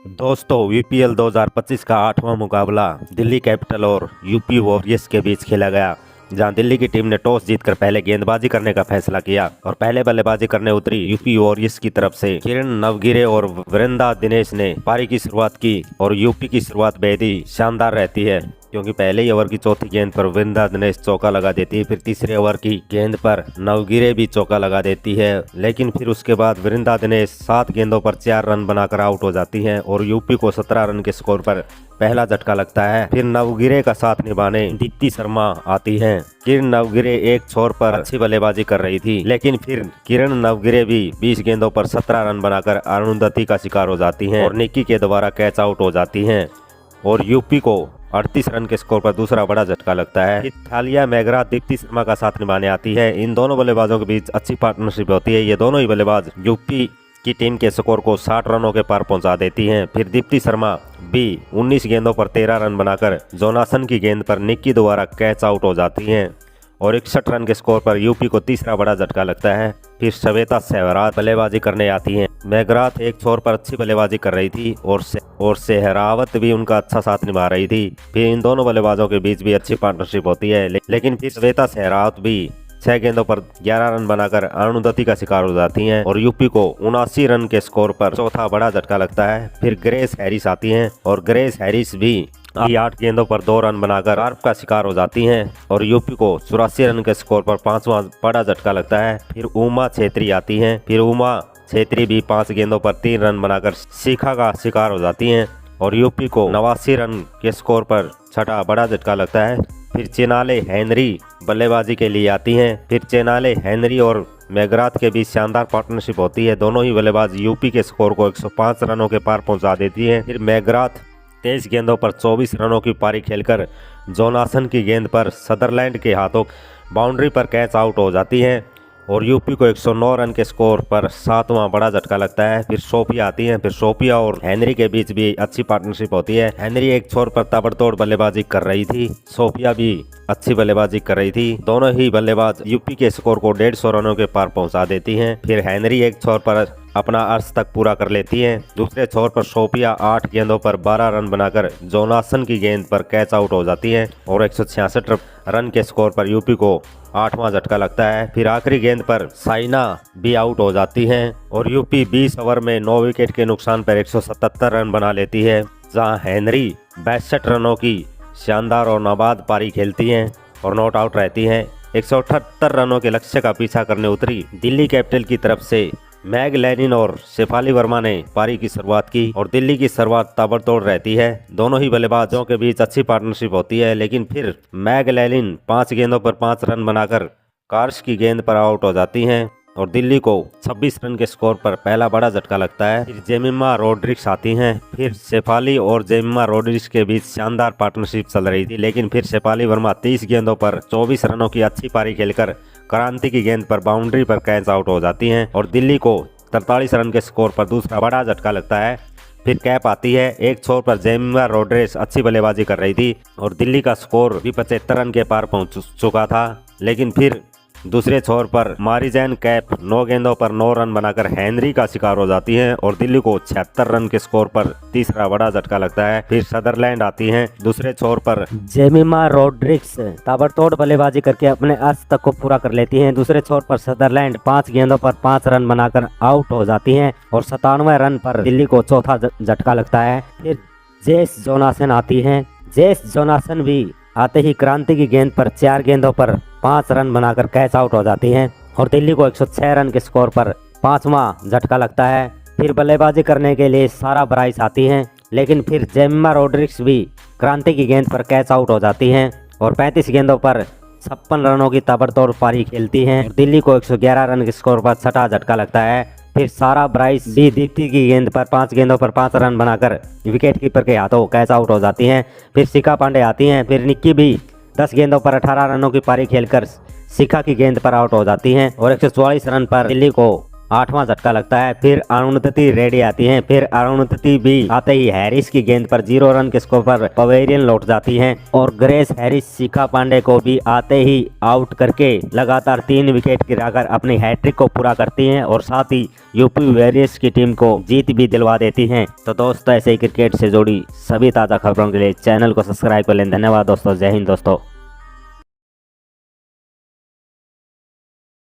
दोस्तों वीपीएल 2025 का 8वां मुकाबला दिल्ली कैपिटल और यूपी वॉरियर्स के बीच खेला गया, जहां दिल्ली की टीम ने टॉस जीतकर पहले गेंदबाजी करने का फैसला किया और पहले बल्लेबाजी करने उतरी यूपी वॉरियर्स की तरफ से किरण नवगिरे और वृंदा दिनेश ने पारी की शुरुआत की और यूपी की शुरुआत बेहद ही शानदार रहती है, क्योंकि पहले ही ओवर की चौथी गेंद पर वृंदा दिनेश चौका लगा देती है। फिर तीसरे ओवर की गेंद पर नवगिरे भी चौका लगा देती है, लेकिन फिर उसके बाद वृंदा दिनेश 7 गेंदों पर 4 रन बनाकर आउट हो जाती हैं और यूपी को 17 रन के स्कोर पर पहला झटका लगता है। फिर नवगिरे का साथ निभाने दीप्ति शर्मा आती हैं। किरण नवगिरे एक छोर पर अच्छी बल्लेबाजी कर रही थी, लेकिन फिर किरण नवगिरे भी 20 गेंदों पर 17 रन बनाकर अरुंधति का शिकार हो जाती हैं और निक्की के द्वारा कैच आउट हो जाती हैं और यूपी को 38 रन के स्कोर पर दूसरा बड़ा झटका लगता है। थालिया मैगरा दीप्ति शर्मा का साथ निभाने आती है। इन दोनों बल्लेबाजों के बीच अच्छी पार्टनरशिप होती है। ये दोनों ही बल्लेबाज यूपी की टीम के स्कोर को 60 रनों के पार पहुंचा देती हैं। फिर दीप्ति शर्मा भी 19 गेंदों पर 13 रन बनाकर जोनासन की गेंद पर निक्की द्वारा कैच आउट हो जाती हैं और 61 रन के स्कोर पर यूपी को तीसरा बड़ा झटका लगता है। फिर श्वेता सहरावत बल्लेबाजी करने आती हैं। मैगराथ एक छोर पर अच्छी बल्लेबाजी कर रही थी और सहरावत भी उनका अच्छा साथ निभा रही थी। फिर इन दोनों बल्लेबाजों के बीच भी अच्छी पार्टनरशिप होती है, लेकिन फिर श्वेता सहरावत भी 6 गेंदों पर 11 रन बनाकर अरुंधति का शिकार हो जाती हैं और यूपी को 79 रन के स्कोर पर चौथा बड़ा झटका लगता है। फिर ग्रेस हैरिस आती हैं और ग्रेस हैरिस भी 8 गेंदों पर 2 रन बनाकर हार का शिकार हो जाती हैं और यूपी को 84 रन के स्कोर पर 5वां बड़ा झटका लगता है। फिर उमा छेत्री आती हैं। फिर उमा छेत्री भी 5 गेंदों पर 3 रन बनाकर शिखा का शिकार हो जाती हैं और यूपी को 89 रन के स्कोर पर छठा बड़ा झटका लगता है। फिर चेनाले हेनरी बल्लेबाजी के लिए आती हैं। फिर चेनाले हेनरी और मैगराथ के बीच शानदार पार्टनरशिप होती है। दोनों ही बल्लेबाज यूपी के स्कोर को 105 रनों के पार पहुंचा देती हैं। फिर मैगराथ 23 गेंदों पर 24 रनों की पारी खेलकर जोनासन की गेंद पर सदरलैंड के हाथों बाउंड्री पर कैच आउट हो जाती हैं और यूपी को 109 रन के स्कोर पर 7वां बड़ा झटका लगता है। फिर सोफिया आती हैं। फिर सोफिया और हेनरी के बीच भी अच्छी पार्टनरशिप होती है। हेनरी एक छोर पर ताबड़तोड़ बल्लेबाजी कर रही थी, सोफिया भी अच्छी बल्लेबाजी कर रही थी। दोनों ही बल्लेबाज यूपी के स्कोर को 150 रनों के पार पहुंचा देती हैं। फिर हेनरी एक छोर पर अपना अर्श तक पूरा कर लेती हैं। दूसरे छोर पर सोफिया 8 गेंदों पर 12 रन बनाकर जोनासन की गेंद पर कैच आउट हो जाती हैं और 166 रन के स्कोर पर यूपी को 8वां झटका लगता है। फिर आखिरी गेंद पर साइना भी आउट हो जाती हैं और यूपी 20 ओवर में 9 विकेट के नुकसान पर 177 रन बना लेती है, जहां हेनरी 62 रनों की शानदार और नाबाद पारी खेलती हैं और नॉट आउट रहती हैं। 178 रनों के लक्ष्य का पीछा करने उतरी दिल्ली कैपिटल की तरफ से मैग लेनिन और शेफाली वर्मा ने पारी की शुरुआत की और दिल्ली की शुरुआत ताबड़तोड़ रहती है। दोनों ही बल्लेबाजों के बीच अच्छी पार्टनरशिप होती है, लेकिन फिर मैग लेनिन 5 गेंदों पर 5 रन बनाकर कार्श की गेंद पर आउट हो जाती हैं और दिल्ली को 26 रन के स्कोर पर पहला बड़ा झटका लगता है। फिर जेमिमा रोड्रिग्स आती हैं। फिर शेफाली और जेमिमा रोड्रिग्स के बीच शानदार पार्टनरशिप चल रही थी, लेकिन फिर शेफाली वर्मा 30 गेंदों पर 24 रनों की अच्छी पारी खेलकर क्रांति की गेंद पर बाउंड्री पर कैच आउट हो जाती हैं और दिल्ली को 43 रन के स्कोर पर दूसरा बड़ा झटका लगता है। फिर कैप आती है। एक छोर पर जेमिमा रोड्रिग्स अच्छी बल्लेबाजी कर रही थी और दिल्ली का स्कोर भी 75 रन के पार पहुंच चुका था, लेकिन फिर दूसरे छोर पर मारीजैन कैप 9 गेंदों पर 9 रन बनाकर हेनरी का शिकार हो जाती हैं और दिल्ली को 76 रन के स्कोर पर तीसरा बड़ा झटका लगता है। फिर सदरलैंड आती हैं। दूसरे छोर पर जेमिमा रोड्रिग्स ताबड़तोड़ बल्लेबाजी करके अपने अर्श तक को पूरा कर लेती हैं। दूसरे छोर पर सदरलैंड 5 गेंदों पर 5 रन बनाकर आउट हो जाती हैं और 97 रन पर दिल्ली को चौथा झटका लगता है। फिर जेस जोनासन आती हैं। जेस जोनासन भी आते ही क्रांति की गेंद पर 4 गेंदों पर 5 रन बनाकर कैच आउट हो जाती हैं और दिल्ली को 106 रन के स्कोर पर 5वां झटका लगता है। फिर बल्लेबाजी करने के लिए सारा ब्राइस आती हैं, लेकिन फिर जेमिमा रोड्रिग्स भी क्रांति की गेंद पर कैच आउट हो जाती हैं और 35 गेंदों पर 56 रनों की ताबड़तोड़ पारी खेलती हैं और दिल्ली को 111 रन के स्कोर पर छठा झटका लगता है। फिर सारा ब्राइस भी दीप्ति की गेंद पर 5 गेंदों पर 5 रन बनाकर विकेट कीपर के हाथों कैच आउट हो जाती हैं। फिर शिखा पांडे आती हैं। फिर निक्की भी 10 गेंदों पर 18 रनों की पारी खेलकर शिखा की गेंद पर आउट हो जाती हैं और 144 रन पर दिल्ली को 8वां झटका लगता है। फिर अरुणधति रेडी आती हैं। फिर अरुणधति भी आते ही हैरिस की गेंद पर 0 रन के स्कोर पर पवेलियन लौट जाती हैं और ग्रेस हैरिस शिखा पांडे को भी आते ही आउट करके लगातार 3 विकेट गिराकर अपनी हैट्रिक को पूरा करती हैं और साथ ही यूपी वॉरियर्स की टीम को जीत भी दिलवा देती हैं। तो दोस्तों ऐसे ही क्रिकेट से जुड़ी सभी ताज़ा खबरों के लिए चैनल को सब्सक्राइब कर लें। धन्यवाद दोस्तों। जय हिंद दोस्तों।